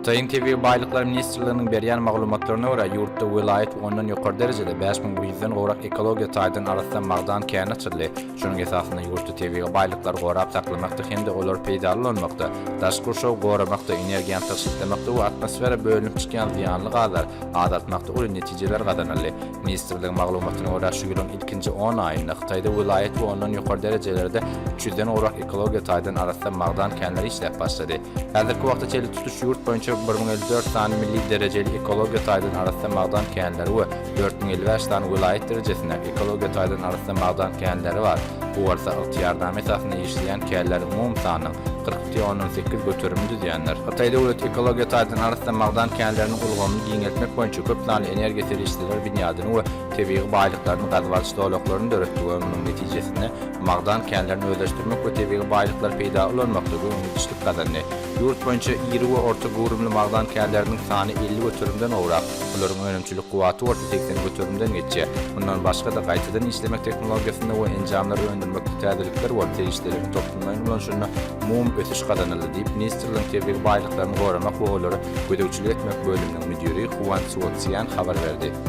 Sayın Tebii Baylıklar Ministerliğinin berýän maglumatlaryna görä ýurtda vilayet ondan ýokary derejede 5100-den gowrak ekologiýa taýdan arasynda magdan kän açyldy. Şonuň esasynda ýurtda tebii baylıklar gorap saklamakda hem-de olar peýdalanmakda, daşgurşaw goramakda, energiýany taşyklamakda we atmosfera bölünip çykan ziýanly gazlar azaltmakda uly netijeler gazanyldy. Ministerligiň maglumatyna görä şu ýylyň ilkinji 10 aýynda Hytaýda vilayet we ondan ýokary derejelerde 300-den gowrak ekologiýa taýdan arasynda magdan känleri işläp başlady. Häzirki wagtda çeli tutuş ýurt boýunça 1054 sany milli derejeli ekologiýa taýdan arasynda magdan känleri we 4055 sany vilayet derejesinde ekologiýa taýdan arasynda magdan känleri bar. Bu bolsa ýardam esasynda işleýän känlerin umum sanynyň 40,8 götürümdi diýenler. Hytaýda ulat ekologiýa taýdan arasynda magdan känlerini ulgamyny giňeltmek boýunça köp sanly energiýa serişleri binýadyny we tebii baýlyklaryny gazwalyş dowlaklaryny döretdiginiň netijesinde magdan känlerini özleşdirmek we tebii baýlyklar peýda bolanmakda güýçlük kazandy. Ýurt boýunça iri we orta gurumly magdan känleriniň sany 50 götürümden owrak, olaryň önümçilik guwaty orta 80 götürümden geçýär. Bundan başga da gaýtadan işlemek teknologiýasynda we enjamlary öndürmekde täzelikler we terişlerini toplanmagyň ulanşyryna mum ötüş kazanyldy diýip ministerligiň tebii baýlyklaryny goramak we olary gödäwçilik etmek bölüminiň müdiri Huan Suotsian habar berdi.